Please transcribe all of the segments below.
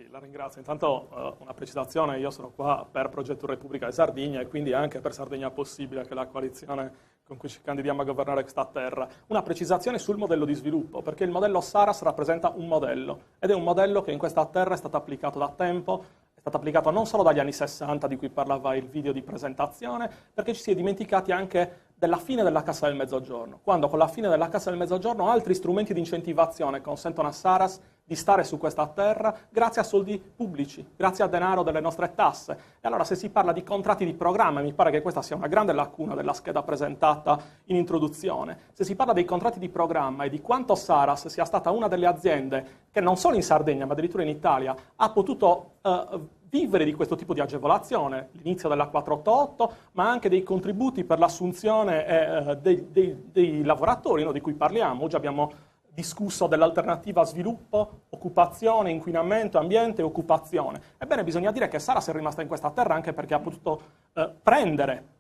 Sì, la ringrazio. Intanto una precisazione, io sono qua per Progetto Repubblica di Sardegna e quindi anche per Sardegna Possibile, che è la coalizione con cui ci candidiamo a governare questa terra. Una precisazione sul modello di sviluppo, perché il modello Saras rappresenta un modello, ed è un modello che in questa terra è stato applicato da tempo, è stato applicato non solo dagli anni 60 di cui parlava il video di presentazione, perché ci si è dimenticati anche della fine della Cassa del Mezzogiorno, quando con la fine della Cassa del Mezzogiorno altri strumenti di incentivazione consentono a Saras di stare su questa terra grazie a soldi pubblici, grazie a denaro delle nostre tasse. E allora se si parla di contratti di programma, mi pare che questa sia una grande lacuna della scheda presentata in introduzione, se si parla dei contratti di programma e di quanto Saras sia stata una delle aziende che non solo in Sardegna ma addirittura in Italia ha potuto vivere di questo tipo di agevolazione, l'inizio della 488, ma anche dei contributi per l'assunzione dei lavoratori, no, di cui parliamo. Oggi abbiamo discusso dell'alternativa sviluppo, occupazione, inquinamento, ambiente e occupazione. Ebbene, bisogna dire che Saras è rimasta in questa terra anche perché ha potuto prendere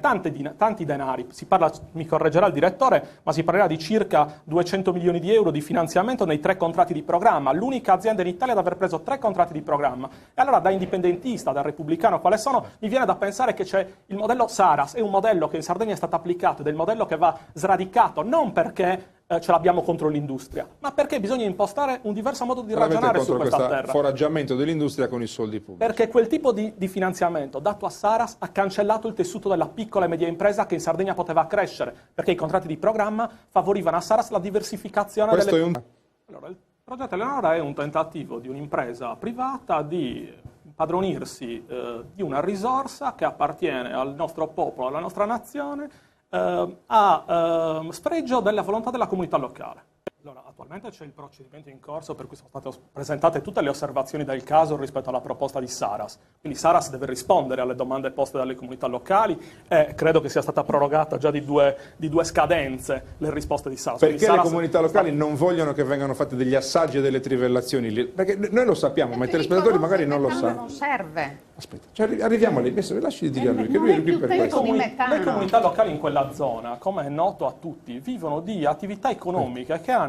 tanti denari. Si parla, mi correggerà il direttore, ma si parlerà di circa 200 milioni di euro di finanziamento nei 3 contratti di programma, l'unica azienda in Italia ad aver preso 3 contratti di programma. E allora da indipendentista, da repubblicano quale sono, mi viene da pensare che c'è il modello Saras, è un modello che in Sardegna è stato applicato ed è il modello che va sradicato, non perché ce l'abbiamo contro l'industria, ma perché bisogna impostare un diverso modo di ragionare su questa terra. Foraggiamento dell'industria con i soldi pubblici. Perché quel tipo di finanziamento dato a Saras ha cancellato il tessuto della piccola e media impresa che in Sardegna poteva crescere, perché i contratti di programma favorivano a Saras la diversificazione Allora, il progetto Eleonora è un tentativo di un'impresa privata di impadronirsi di una risorsa che appartiene al nostro popolo, alla nostra nazione, a sfregio della volontà della comunità locale. Allora, attualmente c'è il procedimento in corso per cui sono state presentate tutte le osservazioni del caso rispetto alla proposta di Saras. Quindi Saras deve rispondere alle domande poste dalle comunità locali e credo che sia stata prorogata già di due scadenze le risposte di Saras. Perché le comunità locali non vogliono che vengano fatte degli assaggi e delle trivellazioni? Perché noi lo sappiamo, ma i telespettatori magari non lo sanno. Non serve. Aspetta, arriviamo lì, lasci di dire a lui, che lui è qui per questo. Le comunità locali in quella zona, come è noto a tutti, vivono di attività economiche che hanno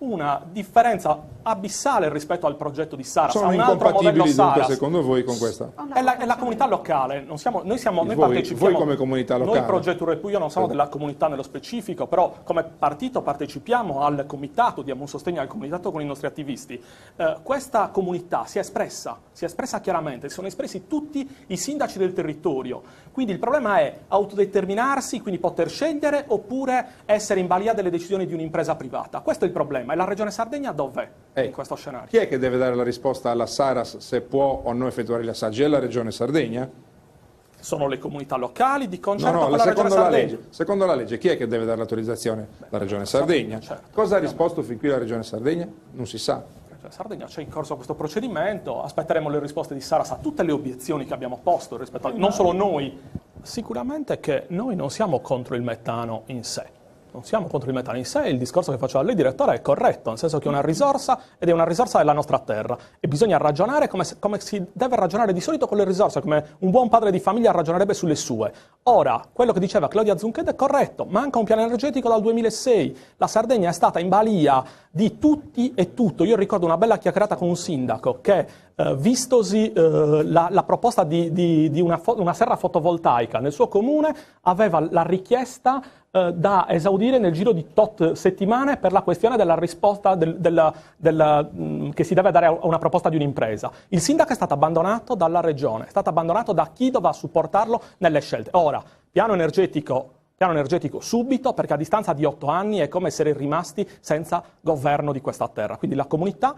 una differenza abissale rispetto al progetto di Saras. Sono incompatibili dunque secondo voi con questa? È la comunità locale, noi partecipiamo. Voi come comunità locale? Noi Progetto Repubblica non siamo della comunità nello specifico, però come partito partecipiamo al comitato, diamo un sostegno al comitato con i nostri attivisti. Questa comunità si è espressa chiaramente, si sono espressi tutti i sindaci del territorio. Quindi il problema è autodeterminarsi, quindi poter scegliere, oppure essere in balia delle decisioni di un'impresa privata. Questo è il problema. E la Regione Sardegna dov'è in questo scenario? Chi è che deve dare la risposta alla Saras se può o no effettuare gli assaggi? È la Regione Sardegna? Sono le comunità locali di concerto con la secondo Regione Sardegna. Secondo la legge chi è che deve dare l'autorizzazione? La Regione Sardegna. Certo. Cosa ha risposto fin qui la Regione Sardegna? Non si sa. Sardegna c'è in corso questo procedimento, aspetteremo le risposte di Saras a tutte le obiezioni che abbiamo posto rispetto a non solo noi. Sicuramente che noi non siamo contro il metano in sé. Non siamo contro il metano in sé, il discorso che faceva lei, direttore, è corretto, nel senso che è una risorsa ed è una risorsa della nostra terra e bisogna ragionare come si deve ragionare di solito con le risorse, come un buon padre di famiglia ragionerebbe sulle sue. Ora, quello che diceva Claudia Zunchedda è corretto, manca un piano energetico dal 2006, la Sardegna è stata in balia di tutti e tutto. Io ricordo una bella chiacchierata con un sindaco che, vistosi la proposta di una serra fotovoltaica nel suo comune, aveva la richiesta da esaudire nel giro di tot settimane per la questione della risposta che si deve dare a una proposta di un'impresa. Il sindaco è stato abbandonato dalla regione, è stato abbandonato da chi doveva supportarlo nelle scelte. Ora, piano energetico subito, perché a distanza di 8 anni è come essere rimasti senza governo di questa terra. Quindi la comunità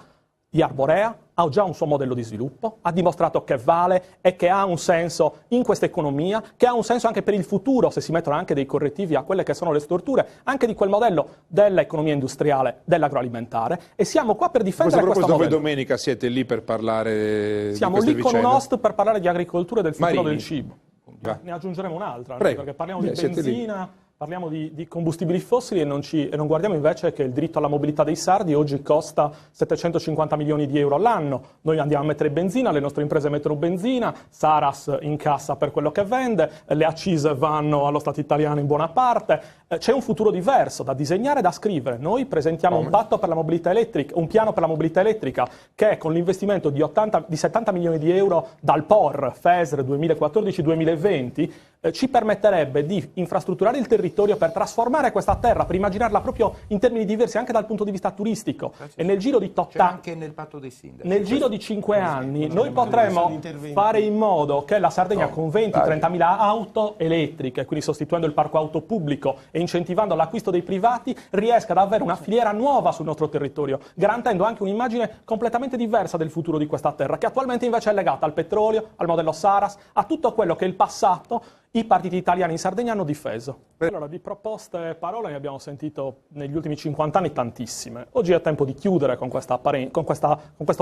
di Arborea ha già un suo modello di sviluppo, ha dimostrato che vale e che ha un senso in questa economia, che ha un senso anche per il futuro, se si mettono anche dei correttivi a quelle che sono le storture, anche di quel modello dell'economia industriale, dell'agroalimentare, e siamo qua per difendere questo modello. Voi domenica siete lì per parlare Siamo di queste lì con vicende? un host per parlare di agricoltura e del futuro del cibo. Va. Ne aggiungeremo un'altra, Prego. perché parliamo di benzina, Parliamo di combustibili fossili e non guardiamo invece che il diritto alla mobilità dei sardi oggi costa 750 milioni di euro all'anno. Noi andiamo a mettere benzina, le nostre imprese mettono benzina, Saras incassa per quello che vende, le accise vanno allo Stato italiano in buona parte. C'è un futuro diverso da disegnare e da scrivere. Noi presentiamo un patto per la mobilità elettrica, un piano per la mobilità elettrica che con l'investimento di 70 milioni di euro dal POR, FESR 2014-2020, ci permetterebbe di infrastrutturare il territorio per trasformare questa terra, per immaginarla proprio in termini diversi anche dal punto di vista turistico. E nel giro di anche nel patto dei sindaci. Nel giro di 5 anni noi potremo fare in modo che la Sardegna con 20-30 mila auto elettriche, quindi sostituendo il parco auto pubblico e incentivando l'acquisto dei privati, riesca ad avere una filiera nuova sul nostro territorio, garantendo anche un'immagine completamente diversa del futuro di questa terra, che attualmente invece è legata al petrolio, al modello Saras, a tutto quello che il passato i partiti italiani in Sardegna hanno difeso. Allora, di proposte e parole ne abbiamo sentito negli ultimi 50 anni tantissime. Oggi è tempo di chiudere con questo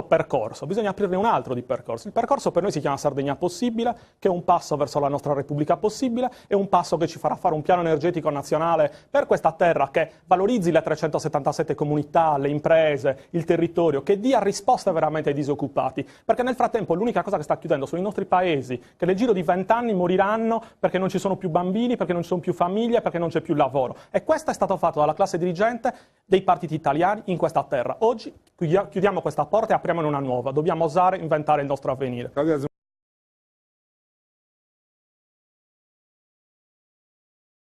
percorso. Bisogna aprirne un altro di percorso. Il percorso per noi si chiama Sardegna Possibile, che è un passo verso la nostra Repubblica possibile, è un passo che ci farà fare un piano energetico nazionale per questa terra che valorizzi le 377 comunità, le imprese, il territorio, che dia risposte veramente ai disoccupati. Perché nel frattempo l'unica cosa che sta chiudendo sono i nostri paesi, che nel giro di 20 anni moriranno perché non ci sono più bambini, perché non ci sono più famiglie, perché non c'è più lavoro. E questo è stato fatto dalla classe dirigente dei partiti italiani in questa terra. Oggi chiudiamo questa porta e apriamone una nuova. Dobbiamo osare inventare il nostro avvenire.